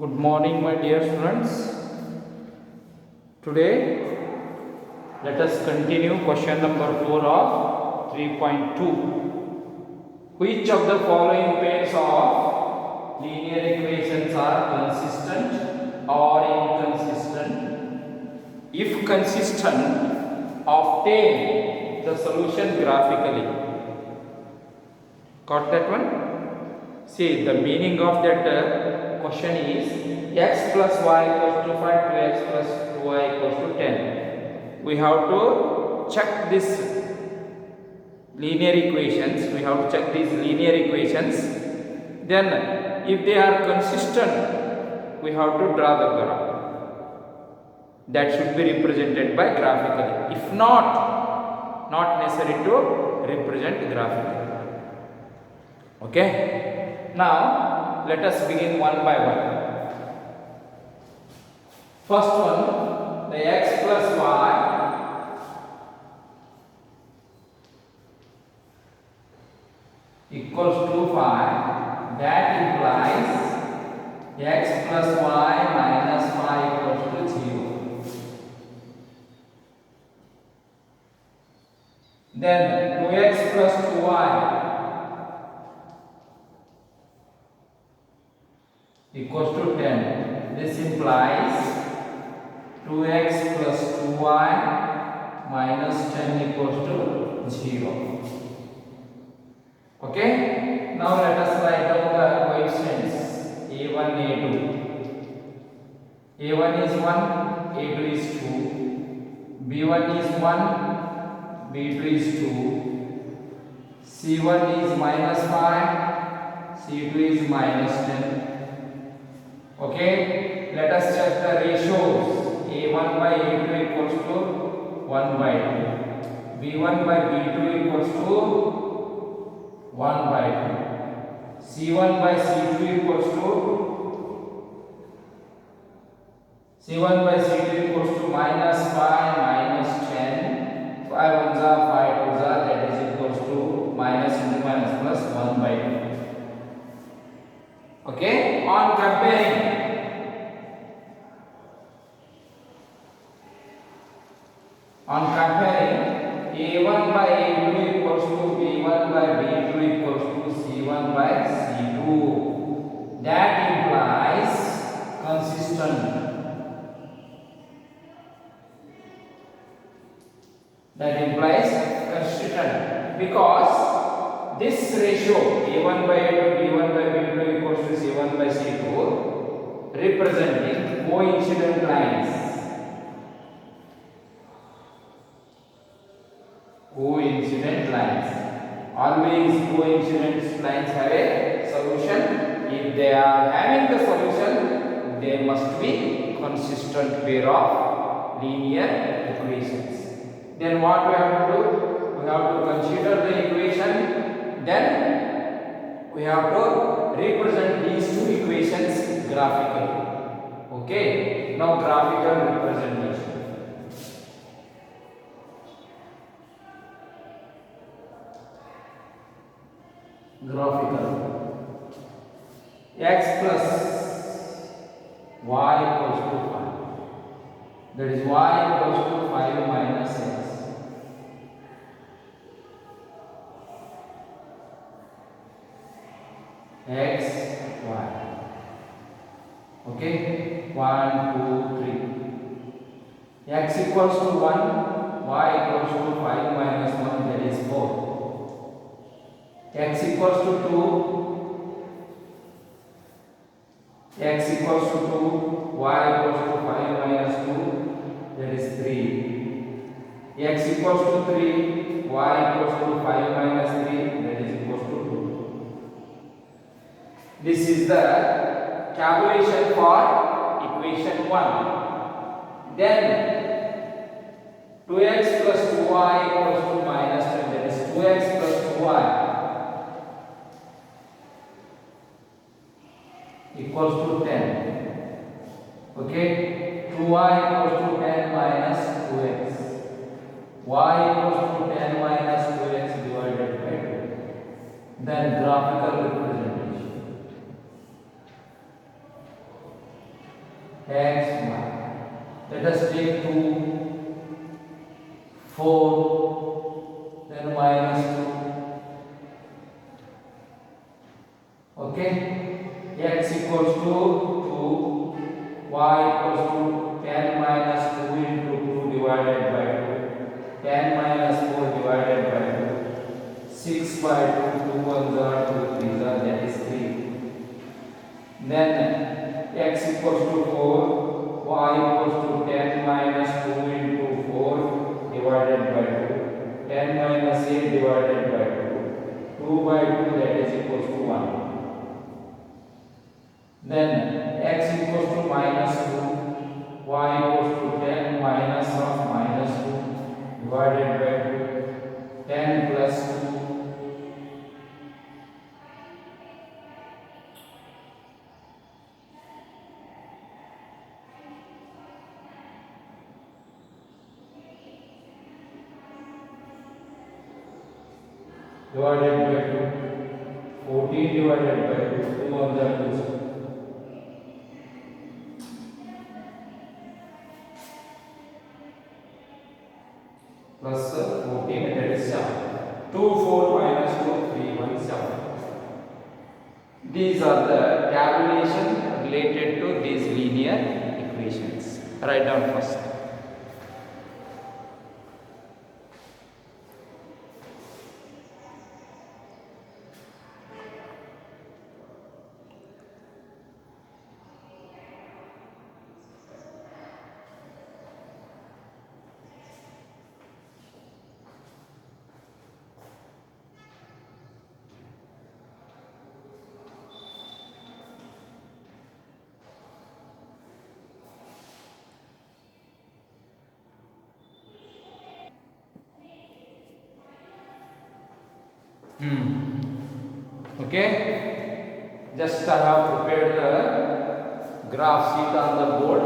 Good morning, my dear students. Today, let us continue question number 4 of 3.2. Which of the following pairs of linear equations are consistent or inconsistent? If consistent, obtain the solution graphically. Got that one? See, the meaning of that question is x plus y equals to 5 to x plus 2y equals to 10. We have to check this linear equations. We have to check these linear equations. Then, if they are consistent, we have to draw the graph. That should be represented by graphically. If not necessary to represent graphically. Okay. Now, let us begin one by one. First one, the x plus y equals to 5. That implies x plus y minus 5 equals to 0. Then 2x plus 2y equals to 10. This implies 2x plus 2y minus 10 equals to 0. Okay. Now let us write down the coefficients a1, a2. a1 is 1, a2 is 2. b1 is 1, b2 is 2. c1 is minus 5, c2 is minus 10. Okay, let us check the ratios. A1 by A2 equals to 1 by 2. B1 by B2 equals to 1 by 2. C1 by C2 equals to minus 5 minus 10. 5 ones are 5 twos are, that is equals to minus into minus plus 1 by 2. Okay, on comparing a1 by a2 equals to b1 by b2 equals to c1 by c2, that implies consistent. Because this ratio a1 by a2, b1 by b2 equals to c1 by c2 representing coincident lines. Always coincident lines have a solution. If they are having the solution, they must be consistent pair of linear equations. Then what we have to do? We have to consider the equation. Then we have to represent these two equations graphically. Okay. Now graphical representation. Graphical. X plus y equals to 5. That is y equals to 5 minus x. X, y. Okay. 1, 2, 3. X equals to 1. Y equals to 5 minus 1. That is 4. X equals to 2, x equals to 2, y equals to 5 minus 2, that is 3. X equals to 3, y equals to 5 minus 3, that is equals to 2. This is the calculation for equation 1. Then 2x plus 2y equals to minus 10, that is 2x plus 2y equals to 10. Okay, 2y equals to 10 minus 2x. Y equals to 10 minus 2x divided by 2. Then graphical representation. 4, then minus 2. Okay, x equals to 2, y equals to 10 minus 2 into 2 divided by 2, 10 minus 4 divided by 2, 6 by 2, 2 ones are 2 threes are, that is 3. Then x equals to 4, y equals to 10 minus 2 into 4 divided by 2, 10 minus 8 divided by 2, 2 by 2, that is equals to 1. Then x equals to minus 2, y equals to 10 minus of minus 2 divided by 2, 10 plus 2, divided by 2, 14 divided by 2, 2 on the 2. Plus 14, that is 7. 2, 4 minus 2, 3, 1, 7. These are the tabulation related to these linear equations. Write down first. Okay, just I have prepared the graph sheet on the board.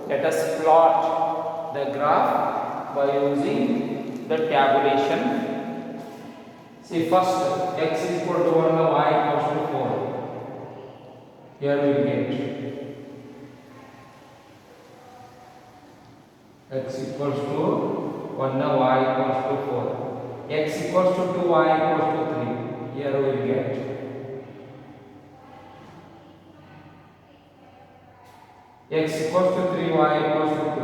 Let us plot the graph by using the tabulation. See, first x is equal to 1, y equals to 4. Here we get x equals to 1, y equals to 4. X equals to 2, y equals to 3. Here we will get x equals to 3, y equals to 2.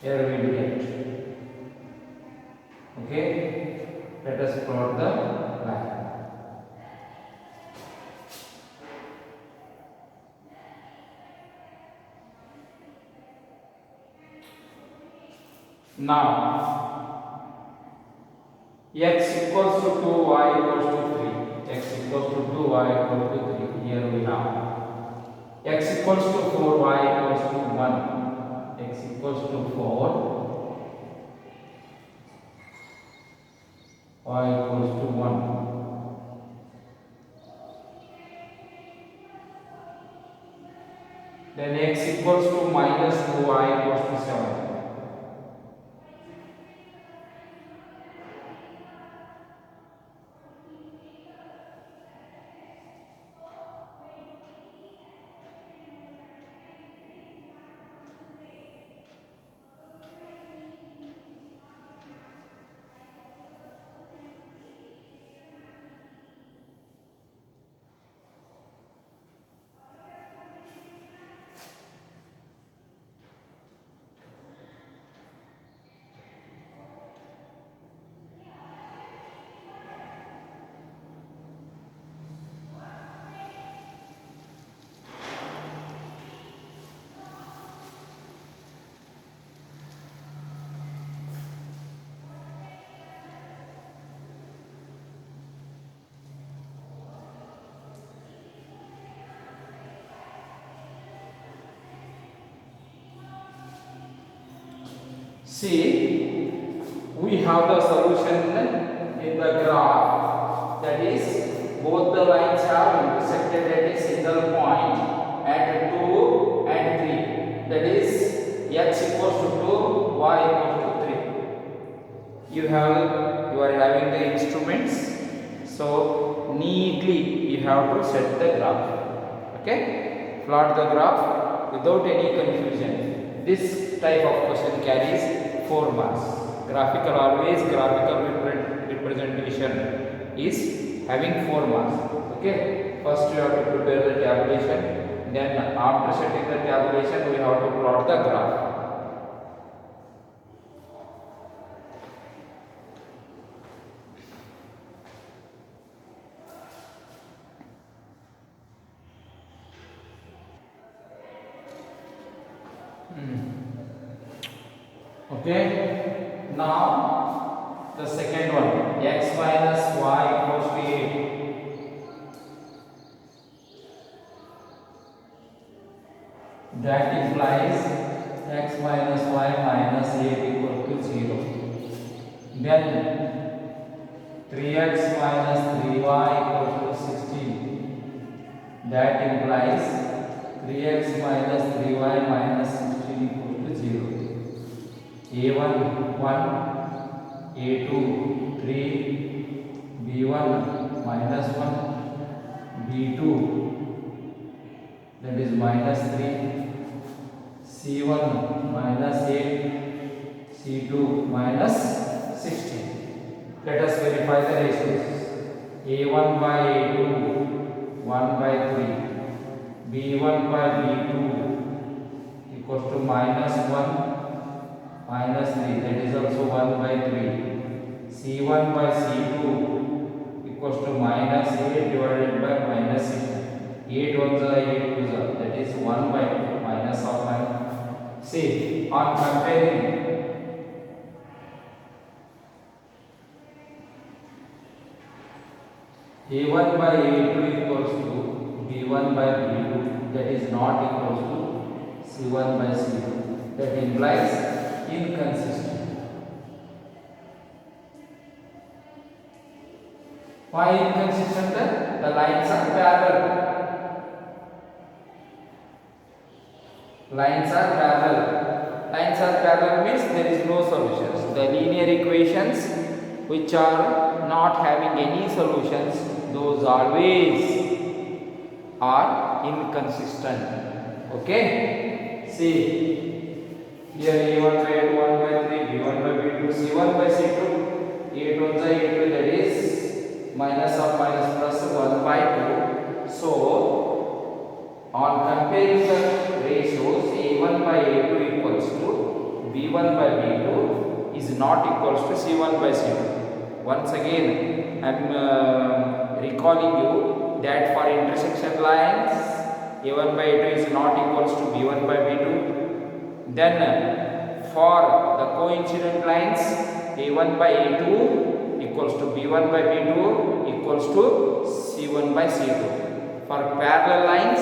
Here we will get. Okay, let us plot the line. Now x equals to 2, y equals to 3. X equals to 2, y equals to 3. Here we have x equals to 4, y equals to 1. X equals to 4, y equals to 1. Then x equals to minus 2, y equals to 7. See, we have the solution in the graph, that is both the lines have intersected at a single point at 2 and 3, that is x equals to 2, y equals to 3. You are having the instruments, so neatly you have to set the graph. Okay, plot the graph without any confusion. This type of question carries 4 marks. Graphical, always graphical representation is having 4 marks. Okay, first you have to prepare the tabulation, then after setting the tabulation we have to plot the graph. Okay, now the second one, x minus y equals to 8. That implies x minus y minus 8 equal to 0. Then 3x minus 3y equals to 16. That implies 3x minus 3y minus 16 equals to 0. A1 1, A2 3, B1 minus 1, B2 that is minus 3, C1 minus 8, C2 minus 16. Let us verify the ratios. A1 by A2 1 by 3, B1 by B2 equals to minus 1 minus 3, that is also 1 by 3. C1 by C2 equals to minus 8 divided by minus 16. 8 ones are 8 twos are, that is 1 by 2 minus of 1. See, on comparing A1 by A2 equals to B1 by B2, that is not equals to C1 by C2. That implies inconsistent. Why inconsistent? The lines are parallel. Lines are parallel. Lines are parallel means there is no solutions. The linear equations which are not having any solutions, those always are inconsistent. Okay? See. Here A1 by A2 1 by 3, B1 by B2, C1 by C2, 8 1 by 8, that is minus of minus plus 1 by 2. So, on comparing the ratios, A1 by A2 equals to B1 by B2 is not equals to C1 by C2. Once again, I am recalling you that for intersection lines, A1 by A2 is not equals to B1 by B2. Then for the coincident lines, A1 by A2 equals to B1 by B2 equals to C1 by C2. For parallel lines,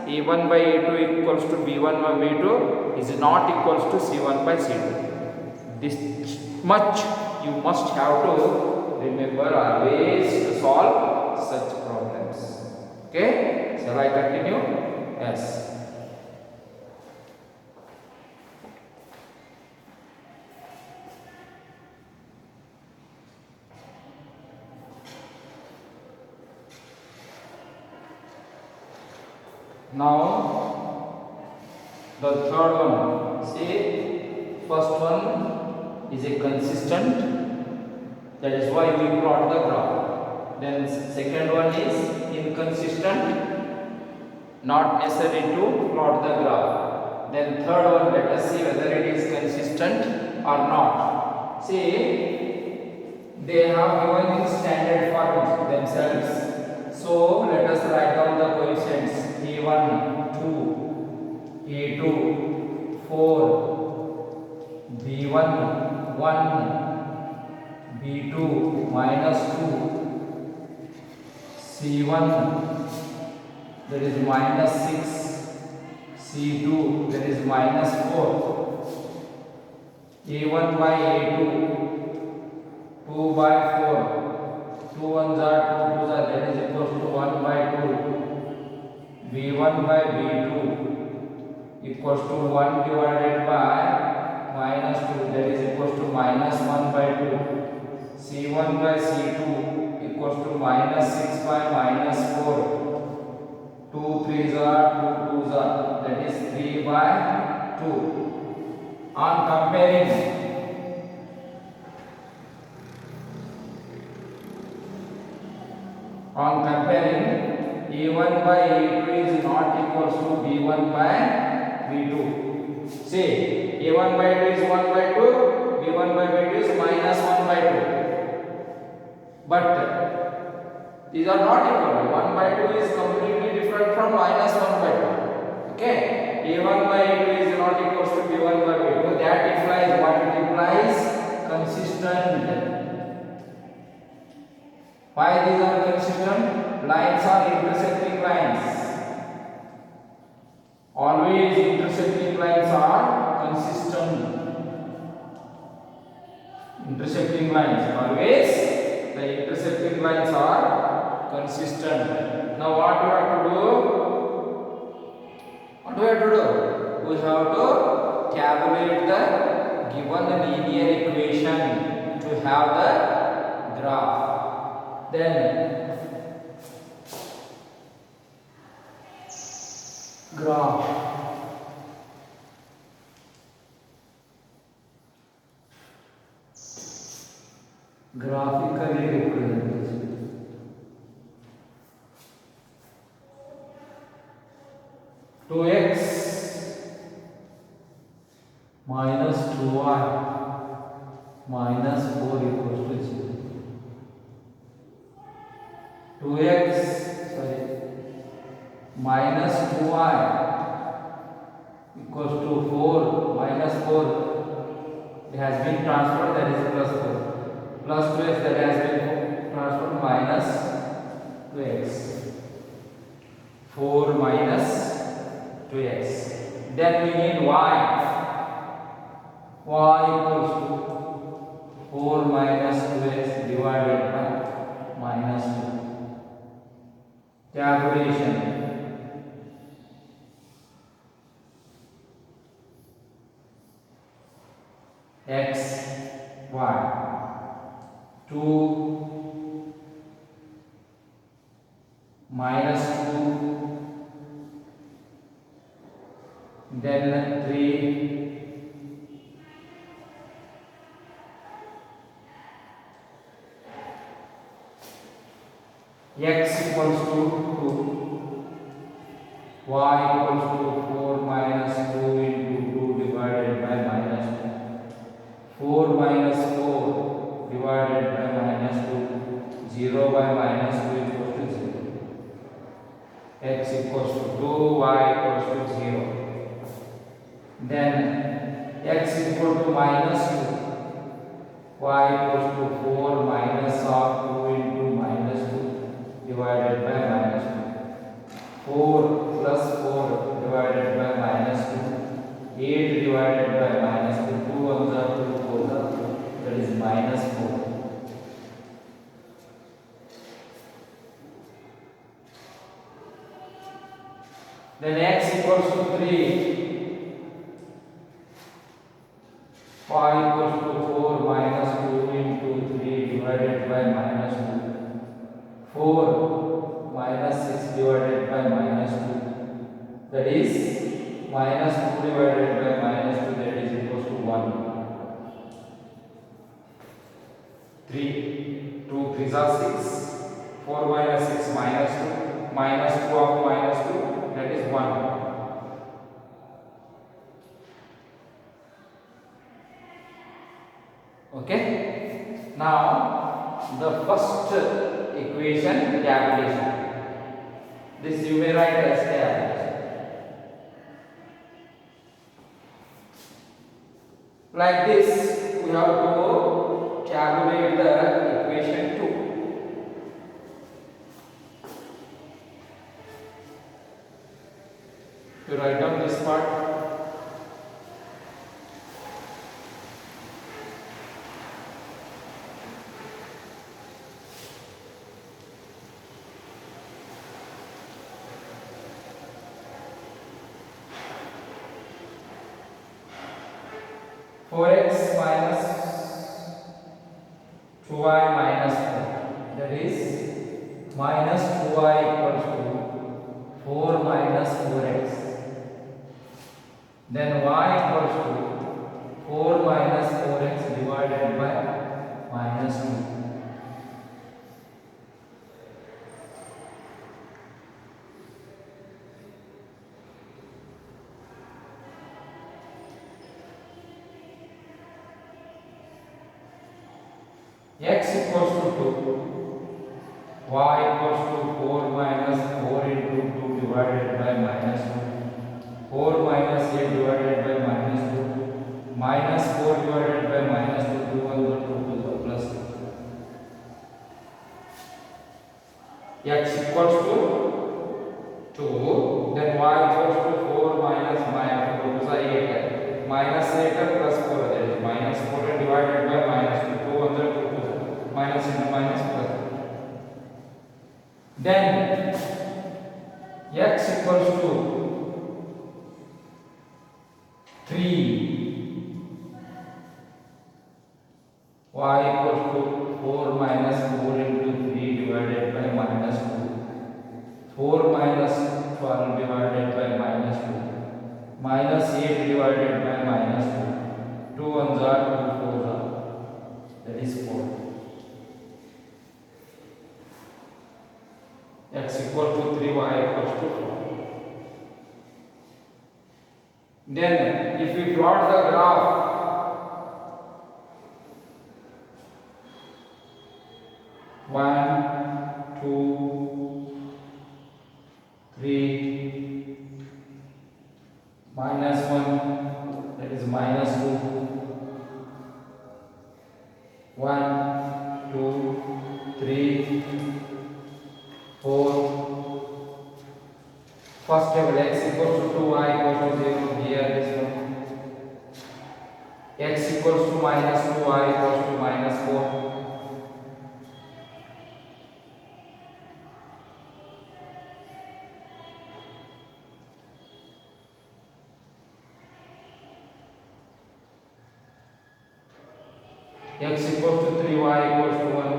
A1 by A2 equals to B1 by B2 is not equals to C1 by C2. This much you must have to remember always to solve such problems. Okay, shall I continue? Yes. Now the third one, see, first one is a consistent, that is why we plot the graph. Then second one is inconsistent, not necessary to plot the graph. Then third one, let us see whether it is consistent or not. See, they have given in standard form themselves. So let us write down the coefficients. A1 2, A2 4, B1 1, B2 minus 2, C1 that is minus 6, C2 that is minus 4, A1 by A2 2 by 4, 2 ones are 2 twos are, that is equals to 1 by 2. B1 by B2 equals to 1 divided by minus 2, that is equals to minus 1 by 2. C1 by C2 equals to minus 6 by minus 4. 2 3s are 2 2s are, that is 3 by 2. On comparing a1 by a2 is not equals to b1 by b2. See, a1 by 2 is 1 by 2, b1 by b2 is minus 1 by 2. But these are not equal. 1 by 2 is completely different from minus 1 by 2. Okay, a1 by a2 is not equals to b1 by b2. That implies what? It implies consistent. Why these are consistent? Lines are intersecting lines. Always intersecting lines are consistent. Intersecting lines, always the intersecting lines are consistent. Now what we have to do? What do we have to do? We have to calculate the given linear equation to have the graph. Then graph. Graphically represented. Two x minus 2y minus 4 equals to 0. 2x minus 2y equals to 4 minus 4. It has been transferred, that is plus 4. Plus 2x, that has been transferred, minus 2x. 4 minus 2x. Then we need y. Y equals to 4 minus 2x divided by minus 2. Calculation. X, y. 2 minus 2, then 3 x equals to 2, y equals to 4 minus 2 into 2 divided by minus 2. 4 minus 4 divided by minus 2, 0 by minus 2 equals to 0. X equals to 2, y equals to 0. Then x equal to minus 2, y equals to 4 minus of 2 into minus 2 divided by minus 2. 4 plus 4 divided by minus 2. 8 divided by minus 2. 2 ones are 2, 4 are 2. That is minus 4. Then x equals to 3. Y equals to 4 minus 2 into 3 divided by minus 2. 4 minus 6 divided by minus 2. That is minus 2 divided by minus 2, that is equals to 1. 3. 2 3s are 6. 4 minus 6 minus 2. Minus 2 of minus 2, that is 1. Okay. Now the first equation calculation. This you may write as calculation. Like this, we have to calculate the equation 2. You write down this part. Four x minus 2y minus 4, that is minus 2y equals to 4 minus 4x. Then y equals to 4 minus 4x divided by minus 2. X equals to 2, y equals to 4 minus 4 into 2 divided by minus 2, 4 minus 8 divided by minus 2, minus 4 divided by minus 2, 2 1 2 to the plus 2. X equals to 2, then y equals to 4 minus minus 4 to the 8 minus 8 plus 4, that is minus 4 divided by minus 2, 2 1 2 minus into minus plus. Then x equals to 3, y equals to 4 minus 4 into 3 divided by minus 2, 4 minus 12 divided by minus 2, minus 8 divided by minus 2, 2 ones are 2 4s are, that is 4. X equal to 3, y equals to 4. Then if we plot the graph, 1 2 3 minus 1, that is minus 2, 1 2 3 4. First table x equals to 2, y equals to 0. Here this one. X equals to minus 2, y equals to minus 4. X equals to 3, y equals to 1.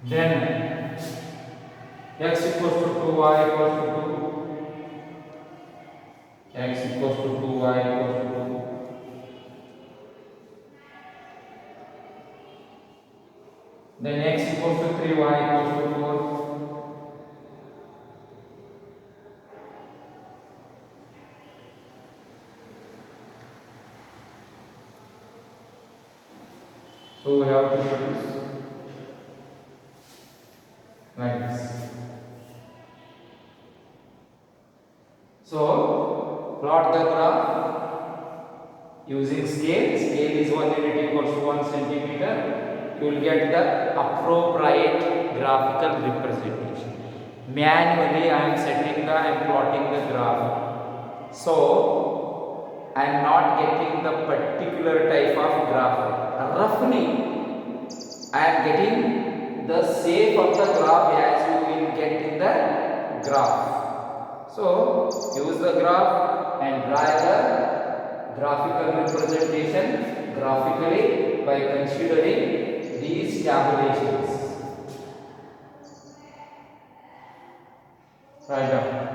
Then x equals to 2, y equals to 2. X equals to 2, y equals to 2. Then x equals to 3, y equals to 4. So we have to show this like this. So plot the graph using scale. Scale is 1 unit equals to 1 centimeter. You will get the appropriate graphical representation. Manually I am plotting the graph. So I am not getting the particular type of graph. Roughly I am getting the shape of the graph as you will get in the graph. So use the graph and draw the graphical representation graphically by considering these tabulations. Write down.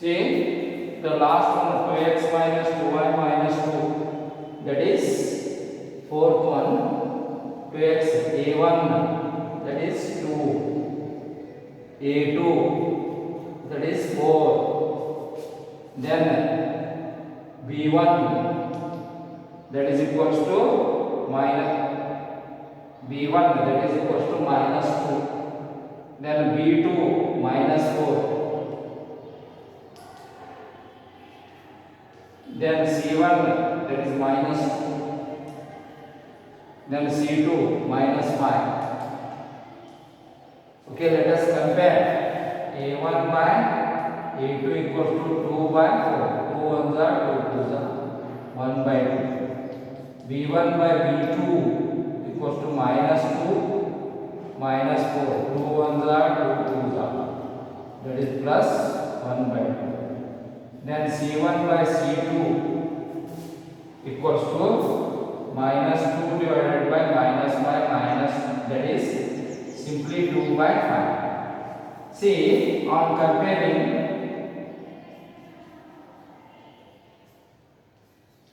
See, the last one 2x minus 2y minus 2, that is fourth one. 2x a1, that is 2, a2, that is 4, then b1, that is equals to minus b1, that is equals to minus 2, then b2 minus 4, then c1, that is minus 2, then c2 minus 5. Okay, let us compare. a1 by a2 equals to 2 by 4. 2 ones are 2 2s are 1 by 2. b1 by b2 equals to minus 2 minus 4. 2 ones are 2 2s are, that is plus 1 by 2. Then c1 by c2 equals to minus 2 divided by minus by minus, that is simply 2 by 5. See, on comparing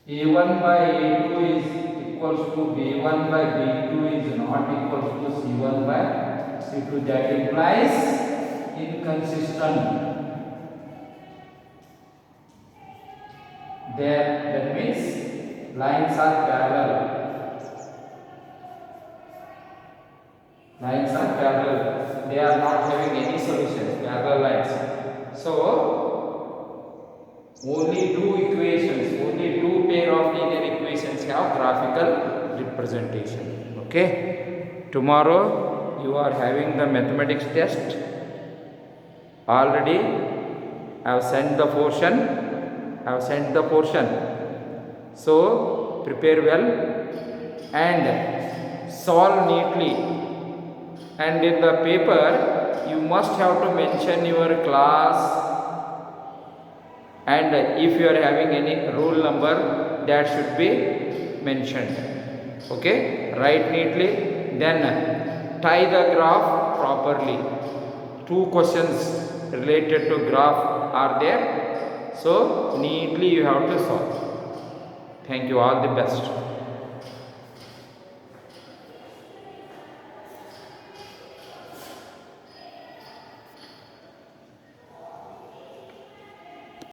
a1 by a2 is equals to b1 by b2 is not equals to c1 by c2, that implies inconsistent. That means lines are parallel. Lines are parallel. They are not having any solutions. Parallel lines. So only two equations, only two pair of linear equations have graphical representation. Okay. Tomorrow you are having the mathematics test. Already I have sent the portion. So prepare well and solve neatly. And in the paper you must have to mention your class, and if you are having any roll number, that should be mentioned. Okay, write neatly, then tie the graph properly. 2 questions related to graph are there, so neatly you have to solve. Thank you, all the best.